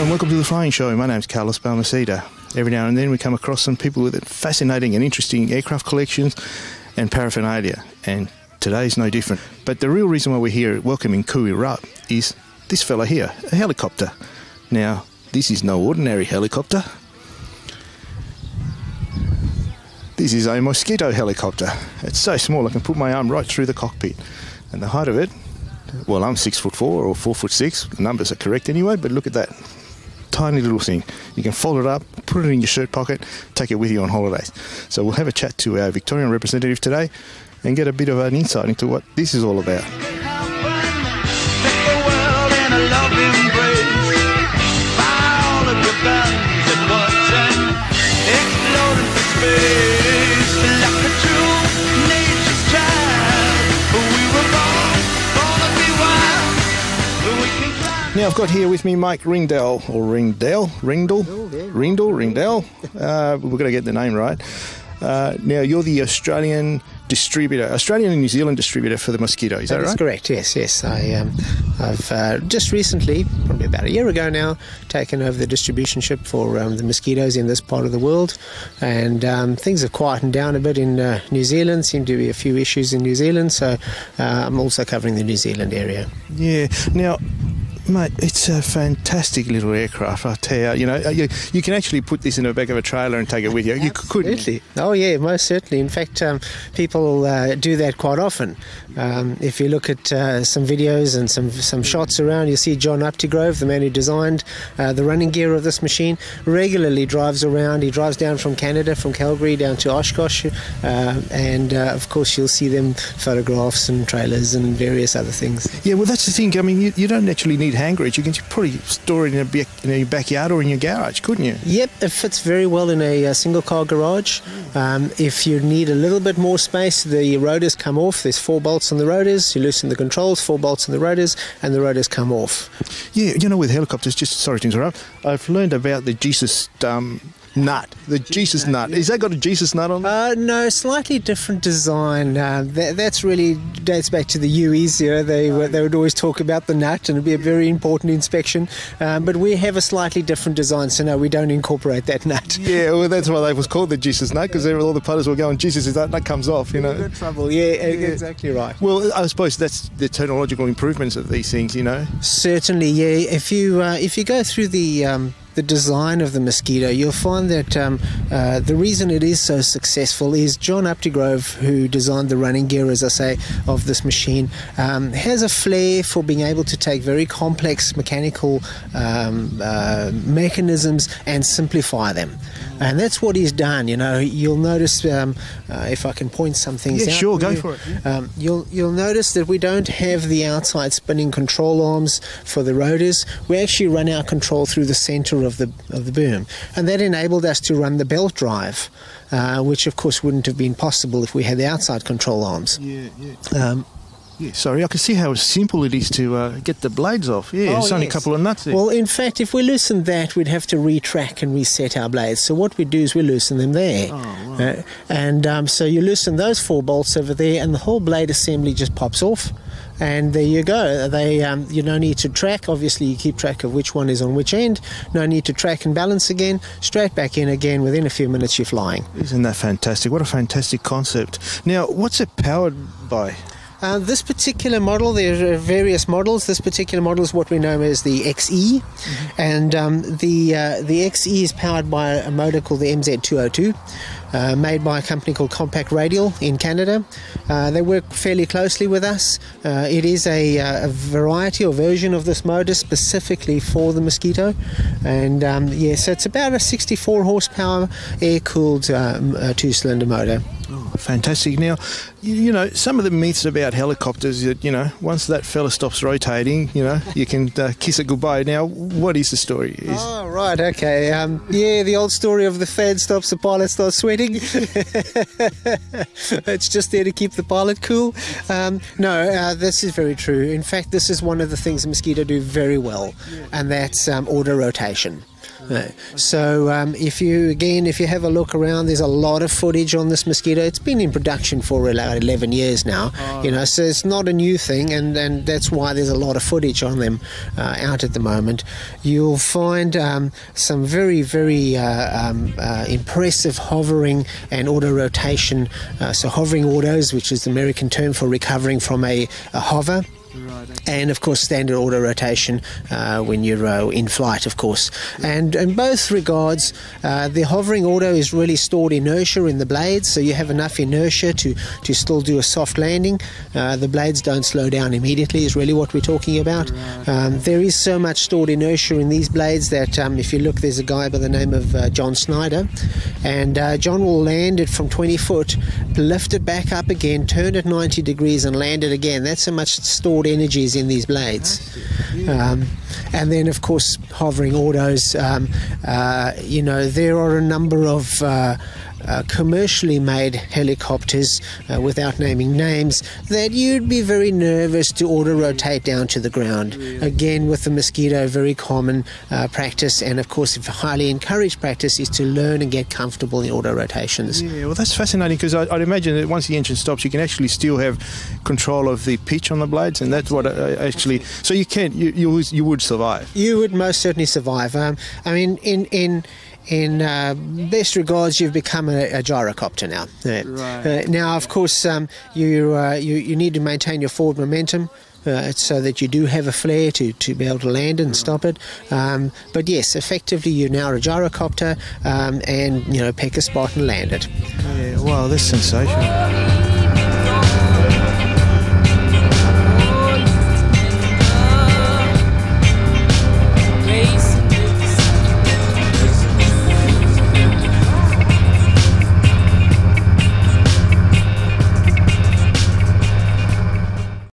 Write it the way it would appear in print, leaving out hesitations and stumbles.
and welcome to The Flying Show. My name's Carlos Balmaceda. Every now and then we come across some people with fascinating and interesting aircraft collections and paraphernalia, and today's no different. But the real reason why we're here welcoming Kui Rup is this fella here, a helicopter. Now, this is no ordinary helicopter. This is a Mosquito helicopter. It's so small I can put my arm right through the cockpit. And the height of it, well, I'm 6'4" or 4'6". The numbers are correct anyway, but look at that. Tiny little thing. You can fold it up, put it in your shirt pocket, take it with you on holidays. So we'll have a chat to our Victorian representative today and get a bit of an insight into what this is all about. Now I've got here with me Mike Ringdell. We're going to get the name right. Now you're the Australian and New Zealand distributor for the Mosquito, is that right? That's correct, yes. I've just recently, probably about a year ago now, taken over the distribution ship for the Mosquitoes in this part of the world, and things have quietened down a bit in New Zealand. Seem to be a few issues in New Zealand, so I'm also covering the New Zealand area. Yeah. Now, mate, it's a fantastic little aircraft, I tell you. You can actually put this in the back of a trailer and take it with you. You couldn't. Oh yeah, most certainly. In fact, people do that quite often. If you look at some videos and some shots around, you'll see John Updegrove, the man who designed the running gear of this machine, regularly drives around. He drives down from Canada, from Calgary down to Oshkosh, and of course you'll see them photographs and trailers and various other things. Yeah, well that's the thing. I mean, you don't actually need hangarage. You can probably store it in your backyard or in your garage, couldn't you? Yep, it fits very well in a single car garage. If you need a little bit more space, the rotors come off. There's 4 bolts on the rotors. You loosen the controls, 4 bolts on the rotors, and the rotors come off. Yeah, with helicopters, sorry to interrupt, I've learned about the Jesus nut. The Jesus nut. Has that got a Jesus nut on it? No, slightly different design. That's really dates back to the UEs. They would always talk about the nut, and it'd be a very important inspection. But we have a slightly different design, so no, we don't incorporate that nut. Yeah, well, that's why they was called the Jesus nut, because all the punters were going, Jesus, if that nut comes off, Good trouble. Yeah, exactly right. Well, I suppose that's the technological improvements of these things, Certainly, yeah. If you go through the design of the Mosquito, you'll find that the reason it is so successful is John Updegrove, who designed the running gear, as I say, of this machine, has a flair for being able to take very complex mechanical mechanisms and simplify them. And that's what he's done. You'll notice, if I can point some things out. Yeah, sure, go for it. You'll notice that we don't have the outside spinning control arms for the rotors. We actually run our control through the center of the boom, and that enabled us to run the belt drive, which of course wouldn't have been possible if we had the outside control arms. Yeah, sorry, I can see how simple it is to get the blades off. Yeah, it's only a couple of nuts there. Well, in fact, if we loosened that, we'd have to retrack and reset our blades. So what we do is we loosen them there. Oh, wow. And so you loosen those 4 bolts over there, and the whole blade assembly just pops off. And there you go. You don't need to track. Obviously, you keep track of which one is on which end. No need to track and balance again. Straight back in again. Within a few minutes, you're flying. Isn't that fantastic? What a fantastic concept. Now, what's it powered by? This particular model, there are various models. This particular model is what we know as the XE, and the XE is powered by a motor called the MZ202. Made by a company called Compact Radial in Canada. They work fairly closely with us. It is a variety or version of this motor specifically for the Mosquito, and so it's about a 64 horsepower air-cooled 2-cylinder motor. Oh, fantastic. Now, some of the myths about helicopters that, once that fella stops rotating, you can kiss it goodbye. Now, what is the story? Oh, right, okay. The old story of the fan stops, the pilot starts sweating. It's just there to keep the pilot cool. No, this is very true. In fact, this is one of the things the Mosquito do very well, and that's auto rotation. So if you have a look around, there's a lot of footage on this Mosquito. It's been in production for about 11 years now, so it's not a new thing, and that's why there's a lot of footage on them out at the moment. You'll find some very, very impressive hovering and auto rotation. So hovering autos, which is the American term for recovering from a hover. And of course standard auto rotation when you're in flight, of course. And in both regards, the hovering auto is really stored inertia in the blades, so you have enough inertia to still do a soft landing. The blades don't slow down immediately is really what we're talking about. There is so much stored inertia in these blades that if you look, there's a guy by the name of John Snyder, and John will land it from 20 foot, lift it back up again, turn it 90 degrees and land it again. That's how much stored energy is in these blades. And then of course hovering autos, there are a number of commercially made helicopters, without naming names, that you'd be very nervous to auto rotate down to the ground. Again, with the Mosquito, very common practice, and of course a highly encouraged practice is to learn and get comfortable in auto rotations. Yeah, well, that's fascinating, because I'd imagine that once the engine stops, you can actually still have control of the pitch on the blades, and that's what actually. So you would survive. You would most certainly survive. I mean, in best regards, you've become a gyrocopter now. Now, of course, you need to maintain your forward momentum. So that you do have a flare to be able to land and stop it. But yes, effectively you're now a gyrocopter, and pick a spot and land it. Yeah, wow, that's sensational.